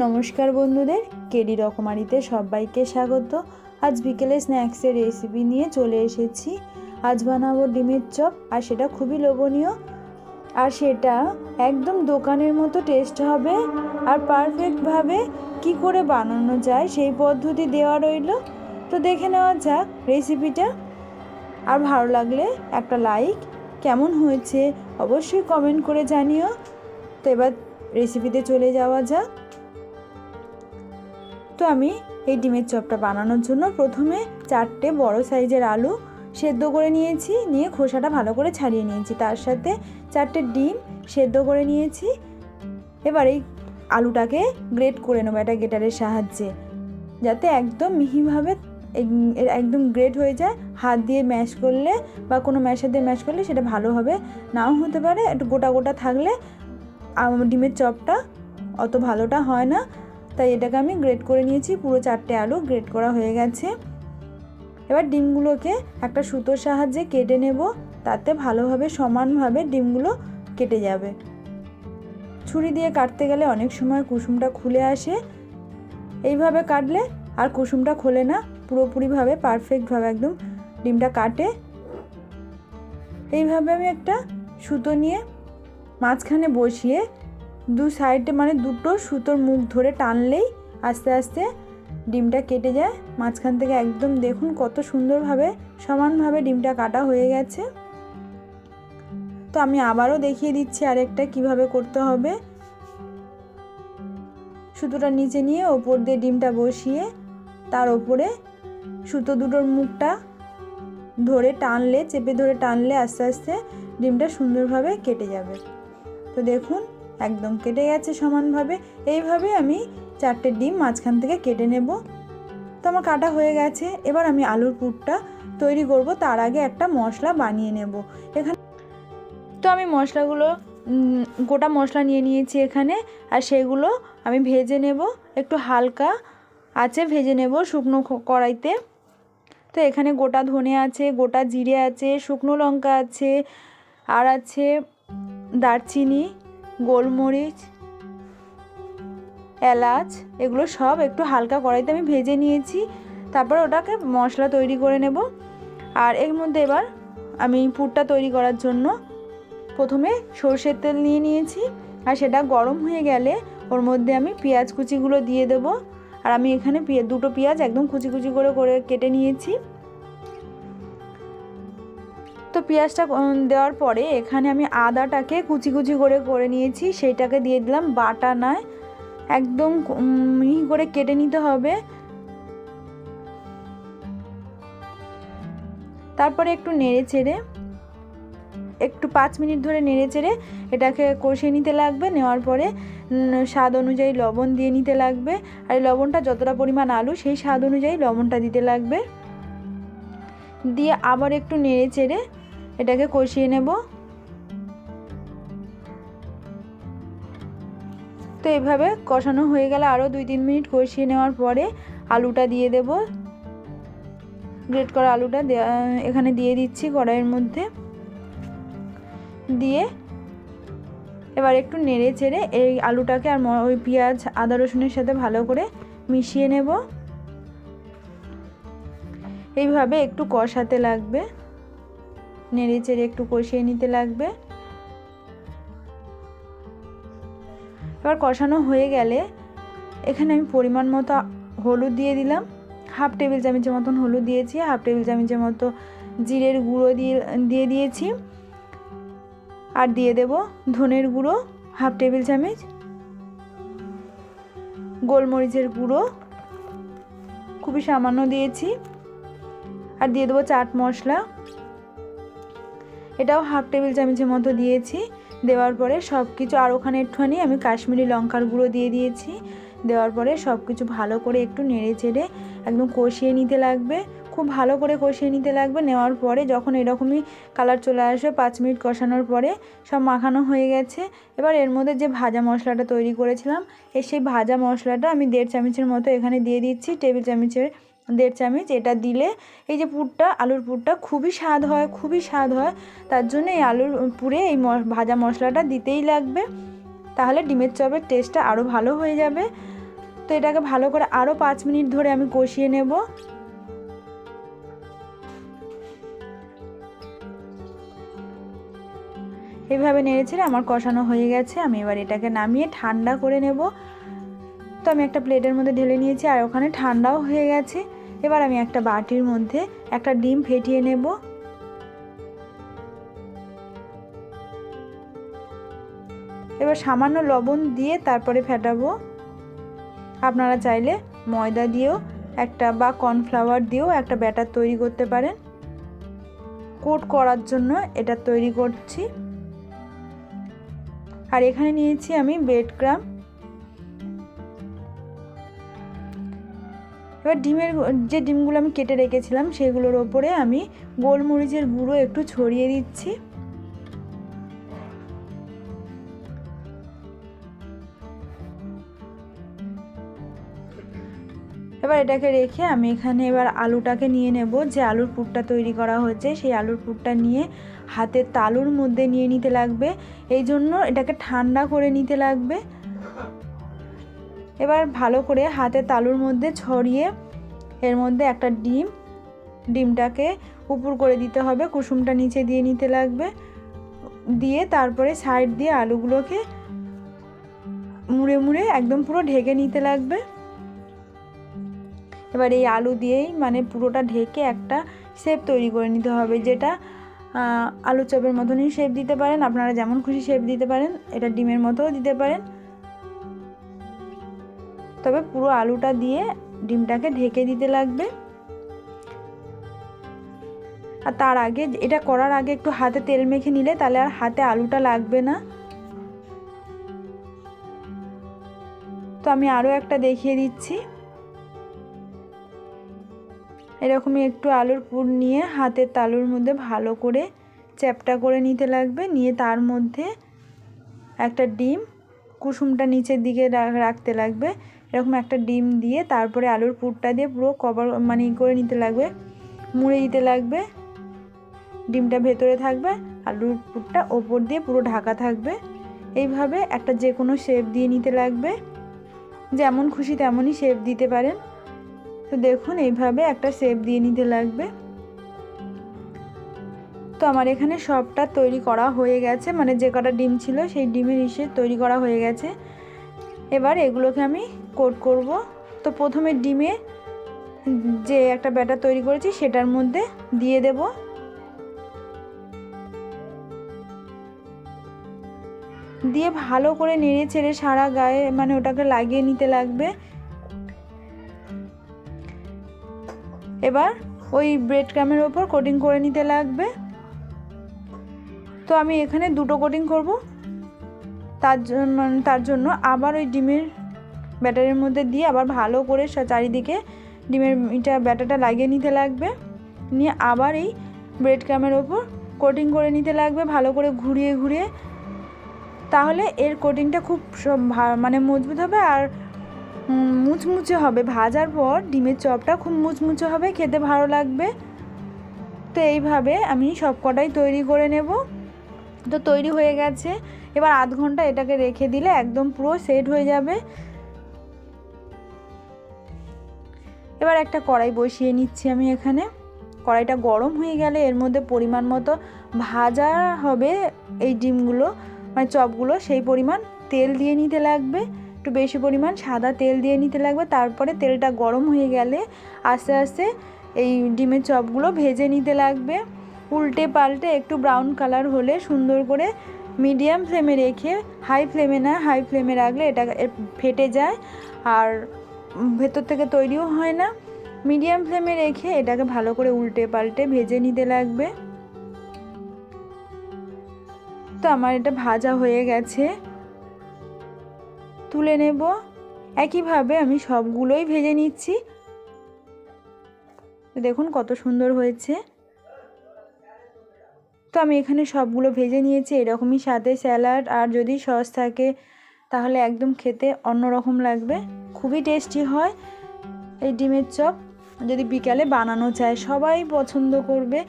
নমস্কার বন্ধুদের, কেডি রকমারিতে সবাইকে স্বাগত। আজ বিকেলে স্ন্যাক্সের রেসিপি নিয়ে চলে এসেছি। আজ বানাবো ডিমের চপ, আর সেটা খুবই লোভনীয়, আর সেটা একদম দোকানের মতো টেস্ট হবে। আর পারফেক্টভাবে কি করে বানানো যায় সেই পদ্ধতি দেওয়া রইল। তো দেখে নেওয়া যাক রেসিপিটা। আর ভালো লাগলে একটা লাইক, কেমন হয়েছে অবশ্যই কমেন্ট করে জানিও। তো এবার রেসিপিতে চলে যাওয়া যাক। তো আমি এই ডিমের চপটা বানানোর জন্য প্রথমে 4টে বড় সাইজের আলু সেদ্ধ করে নিয়েছি, নিয়ে খোসাটা ভালো করে ছাড়িয়ে নিয়েছি। তার সাথে 4টে ডিম সেদ্ধ করে নিয়েছি। এবার এই আলুটাকে গ্রেট করে নেবো একটা গ্রেটারের সাহায্যে, যাতে একদম মিহিভাবে একদম গ্রেট হয়ে যায়। হাত দিয়ে ম্যাশ করলে বা কোনো ম্যাশার দিয়ে ম্যাশ করলে সেটা ভালো হবে, নাও হতে পারে। একটু গোটা গোটা থাকলে ডিমের চপটা অত ভালোটা হয় না। তাই এটাকে আমি গ্রেট করে নিয়েছি। পুরো 4টে আলু গ্রেট করা হয়ে গেছে। এবার ডিমগুলোকে একটা সুতোর সাহায্যে কেটে নেব, তাতে ভালোভাবে সমানভাবে ডিমগুলো কেটে যাবে। ছুরি দিয়ে কাটতে গেলে অনেক সময় কুসুমটা খুলে আসে, এইভাবে কাটলে আর কুসুমটা খোলে না, পুরোপুরিভাবে পারফেক্টভাবে একদম ডিমটা কাটে। এইভাবে আমি একটা সুতো নিয়ে মাঝখানে বসিয়ে দু সাইডে দুটো সুতোর মুখ ধরে টানলেই আস্তে আস্তে ডিমটা কেটে যায় মাঝখান থেকে। একদম দেখুন কত সুন্দরভাবে সমানভাবে ডিমটা কাটা হয়ে গেছে। তো আমি আবারও দেখিয়ে দিচ্ছি আরেকটা কিভাবে করতে হবে। সুতোটা নিচে নিয়ে ওপর দিয়ে ডিমটা বসিয়ে তার ওপরে সুতো দুটোর মুখটা ধরে টানলে, চেপে ধরে টানলে আস্তে আস্তে ডিমটা সুন্দরভাবে কেটে যাবে। তো দেখুন একদম কেটে গেছে সমানভাবে। এইভাবে আমি 4টে ডিম মাঝখান থেকে কেটে নেব। তো আমার কাটা হয়ে গেছে। এবার আমি আলুর পুরটা তৈরি করব, তার আগে একটা মশলা বানিয়ে নেব এখানে। তো আমি মশলাগুলো গোটা মশলা নিয়ে নিয়েছি এখানে, আর সেগুলো আমি ভেজে নেব, একটু হালকা আঁচে ভেজে নেব শুকনো কড়াইতে। তো এখানে গোটা ধনে আছে, গোটা জিরে আছে, শুকনো লঙ্কা আছে, আর আছে দারচিনি, গোলমরিচ, এলাচ, এগুলো সব একটু হালকা কড়াইতে আমি ভেজে নিয়েছি। তারপর ওটাকে মশলা তৈরি করে নেব। আর এর মধ্যে এবার আমি পুরটা তৈরি করার জন্য প্রথমে সরষের তেল নিয়ে নিয়েছি, আর সেটা গরম হয়ে গেলে ওর মধ্যে আমি পেঁয়াজ কুচিগুলো দিয়ে দেব। আর আমি এখানে দুটো পেঁয়াজ একদম কুচি কুচি করে কেটে নিয়েছি। তো পেঁয়াজটা দেওয়ার পরে এখানে আমি আদাটাকে কুচি কুচি করে নিয়েছি, সেইটাকে দিয়ে দিলাম। বাটা নয়, একদম মিহি করে কেটে নিতে হবে। তারপরে একটু নেড়ে চেড়ে একটু 5 মিনিট ধরে নেড়ে চেড়ে এটাকে কষিয়ে নিতে লাগবে। নেওয়ার পরে স্বাদ অনুযায়ী লবণ দিয়ে নিতে লাগবে। আর লবণটা যতটা পরিমাণ আলু সেই স্বাদ অনুযায়ী লবণটা দিতে লাগবে। দিয়ে আবার একটু নেড়ে চেড়ে এটাকে কষিয়ে নেব। তো এইভাবে কষানো হয়ে গেলে আরও 2-3 মিনিট কষিয়ে নেওয়ার পরে আলুটা দিয়ে দেব। গ্রেট করা আলুটা এখানে দিয়ে দিচ্ছি কড়াইয়ের মধ্যে। দিয়ে এবার একটু নেড়ে চেড়ে এই আলুটাকে আর ওই পেঁয়াজ আদা রসুনের সাথে ভালো করে মিশিয়ে নেব। এইভাবে একটু কষাতে লাগবে, নেড়ে চেড়ে একটু কষিয়ে নিতে লাগবে। এবার কষানো হয়ে গেলে এখানে আমি পরিমাণ মতো হলুদ দিয়ে দিলাম। 1/2 টেবিল চামচের মতন হলুদ দিয়েছি। 1/2 টেবিল চামচের মতো জিরের গুঁড়ো দিয়ে দিয়েছি। আর দিয়ে দেব ধনের গুঁড়ো 1/2 টেবিল চামচ, গোলমরিচের গুঁড়ো খুবই সামান্য দিয়েছি। আর দিয়ে দেবো চাট মশলা, এটাও 1/2 টেবিল চামচের মতো দিয়েছি। দেওয়ার পরে সব কিছু, আর ওখানে একটুখানি আমি কাশ্মীরি লঙ্কার গুঁড়ো দিয়ে দিয়েছি। দেওয়ার পরে সব কিছু ভালো করে একটু নেড়ে চেড়ে একদম কষিয়ে নিতে লাগবে, খুব ভালো করে কষিয়ে নিতে লাগবে। নেওয়ার পরে যখন এরকমই কালার চলে আসবে, 5 মিনিট কষানোর পরে সব মাখানো হয়ে গেছে। এবার এর মধ্যে যে ভাজা মশলাটা তৈরি করেছিলাম, সেই ভাজা মশলাটা আমি 1.5 চামচের মতো এখানে দিয়ে দিচ্ছি, টেবিল চামচের 1.5 চামচ। এটা দিলে এই যে পুরটা, আলুর পুরটা খুবই স্বাদ হয়, খুবই স্বাদ হয়। তার জন্য এই আলুর পুরে এই ভাজা মশলাটা দিতেই লাগবে, তাহলে ডিমের চপের টেস্টটা আরও ভালো হয়ে যাবে। তো এটাকে ভালো করে আরও 5 মিনিট ধরে আমি কষিয়ে নেব। এইভাবে নেড়েচেড়ে আমার কষানো হয়ে গেছে। আমি এবার এটাকে নামিয়ে ঠান্ডা করে নেব। তো আমি একটা প্লেটের মধ্যে ঢেলে নিয়েছি আর ওখানে ঠান্ডাও হয়ে গেছে। এবার আমি একটা বাটির মধ্যে একটা ডিম ফেটিয়ে নেব। এবার সামান্য লবণ দিয়ে তারপরে ফেটাবো। আপনারা চাইলে ময়দা দিয়েও একটা বা কর্নফ্লাওয়ার দিয়েও একটা ব্যাটার তৈরি করতে পারেন। কোট করার জন্য এটা তৈরি করছি। আর এখানে নিয়েছি আমি ব্রেড ক্রাম্ব। এবার যে ডিমগুলো আমি কেটে রেখেছিলাম সেগুলোর ওপরে আমি গোলমরিচের গুঁড়ো একটু ছড়িয়ে দিচ্ছি। এবার এটাকে রেখে আমি এখানে এবার আলুটাকে নিয়ে নেব। যে আলুর পুরটা তৈরি করা হয়েছে সেই আলুর পুরটা নিয়ে হাতের তালুর মধ্যে নিয়ে নিতে লাগবে। এই জন্য এটাকে ঠান্ডা করে নিতে লাগবে। এবার ভালো করে হাতের তালুর মধ্যে ছড়িয়ে এর মধ্যে একটা ডিমটাকে উপর করে দিতে হবে, কুসুমটা নিচে দিয়ে নিতে লাগবে। দিয়ে তারপরে সাইড দিয়ে আলুগুলোকে মুড়ে মুড়ে একদম পুরো ঢেকে নিতে লাগবে। এবার এই আলু দিয়েই মানে পুরোটা ঢেকে একটা শেপ তৈরি করে নিতে হবে, যেটা আলু চপের মতনই শেপ দিতে পারেন, আপনারা যেমন খুশি শেপ দিতে পারেন। এটা ডিমের মতোও দিতে পারেন, তবে পুরো আলুটা দিয়ে ডিমটাকে ঢেকে দিতে লাগবে। আর তার আগে এটা করার আগে একটু হাতে তেল মেখে নিলে তাহলে আর হাতে আলুটা লাগবে না। তো আমি আরও একটা দেখিয়ে দিচ্ছি। এরকমই একটু আলুর পুর নিয়ে হাতের তালুর মধ্যে ভালো করে চ্যাপটা করে নিতে লাগবে। নিয়ে তার মধ্যে একটা ডিম কুসুমটা নিচের দিকে রাখতে লাগবে। এরকম একটা ডিম দিয়ে তারপরে আলুর পুরটা দিয়ে পুরো কভার মানে করে নিতে লাগবে, মুড়ে দিতে লাগবে। ডিমটা ভেতরে থাকবে, আলুর পুরটা ওপর দিয়ে পুরো ঢাকা থাকবে। এইভাবে একটা যে কোনো শেপ দিয়ে নিতে লাগবে, যেমন খুশি তেমনই শেপ দিতে পারেন। তো দেখুন এইভাবে একটা শেপ দিয়ে নিতে লাগবে। তো আমার এখানে সবটা তৈরি করা হয়ে গেছে, মানে যে কটা ডিম ছিল সেই ডিমের ইসে তৈরি করা হয়ে গেছে। এবার এগুলোকে আমি কোট করব। তো প্রথমে ডিমে যে একটা ব্যাটার তৈরি করেছি সেটার মধ্যে দিয়ে দেব। দিয়ে ভালো করে নেড়ে চেড়ে সারা গায়ে মানে ওটাকে লাগিয়ে নিতে লাগবে। এবার ওই ব্রেড ক্রামের ওপর কোটিং করে নিতে লাগবে। তো আমি এখানে দুটো কোটিং করব। তার জন্য আবার ওই ডিমের ব্যাটারের মধ্যে দিয়ে আবার ভালো করে চারিদিকে ডিমের ব্যাটারটা লাগিয়ে নিতে লাগবে। নিয়ে আবার এই ব্রেড ক্রামের ওপর কোটিং করে নিতে লাগবে ভালো করে ঘুরিয়ে ঘুরিয়ে। তাহলে এর কোটিংটা খুব মানে মজবুত হবে আর মুচমুচে হবে। ভাজার পর ডিমের চপটা খুব মুচমুচে হবে, খেতে ভালো লাগবে। তো এইভাবে আমি সব কটাই তৈরি করে নেব। তো তৈরি হয়ে গেছে। এবার আধ ঘন্টা এটাকে রেখে দিলে একদম পুরো সেট হয়ে যাবে। এবার একটা কড়াই বসিয়ে নিচ্ছি আমি এখানে। কড়াইটা গরম হয়ে গেলে এর মধ্যে পরিমাণ মতো ভাজা হবে এই ডিমগুলো মানে চপগুলো, সেই পরিমাণ তেল দিয়ে নিতে লাগবে। একটু বেশি পরিমাণ সাদা তেল দিয়ে নিতে লাগবে। তারপরে তেলটা গরম হয়ে গেলে আস্তে আস্তে এই ডিমের চপগুলো ভেজে নিতে লাগবে। উল্টে পাল্টে একটু ব্রাউন কালার হলে সুন্দর করে মিডিয়াম ফ্লেমে রেখে, হাই ফ্লেমে না, হাই ফ্লেমে রাখলে এটা ফেটে যায় আর ভেতর থেকে তৈরিও হয় না। মিডিয়াম ফ্লেমে রেখে এটাকে ভালো করে উল্টে পাল্টে ভেজে নিতে লাগবে। তো আমার এটা ভাজা হয়ে গেছে, তুলে নেব। একইভাবে আমি সবগুলোই ভেজে নিচ্ছি। দেখুন কত সুন্দর হয়েছে। তো আমি এখানে সবগুলো ভেজে নিয়েছি। এরকমই সাথে স্যালাড আর যদি সস থাকে তাহলে একদম খেতে অন্যরকম লাগবে, খুবই টেস্টি হয় এই ডিমের চপ। যদি বিকালে বানানো যায় সবাই পছন্দ করবে।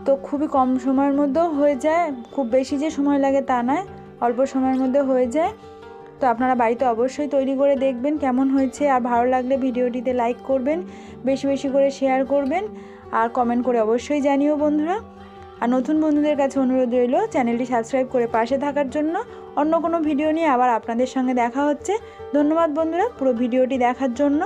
তো খুবই কম সময়ের মধ্যেও হয়ে যায়, খুব বেশি যে সময় লাগে তা নয়, অল্প সময়ের মধ্যে হয়ে যায়। তো তো আপনারা বাড়িতে অবশ্যই তৈরি করে দেখবেন কেমন হয়েছে। আর ভালো লাগলে ভিডিওটিতে লাইক করবেন, বেশি বেশি করে শেয়ার করবেন আর কমেন্ট করে অবশ্যই জানিও বন্ধুরা। আর নতুন বন্ধুদের কাছে অনুরোধ রইল চ্যানেলটি সাবস্ক্রাইব করে পাশে থাকার জন্য। অন্য কোনো ভিডিও নিয়ে আবার আপনাদের সঙ্গে দেখা হচ্ছে। ধন্যবাদ বন্ধুরা পুরো ভিডিওটি দেখার জন্য।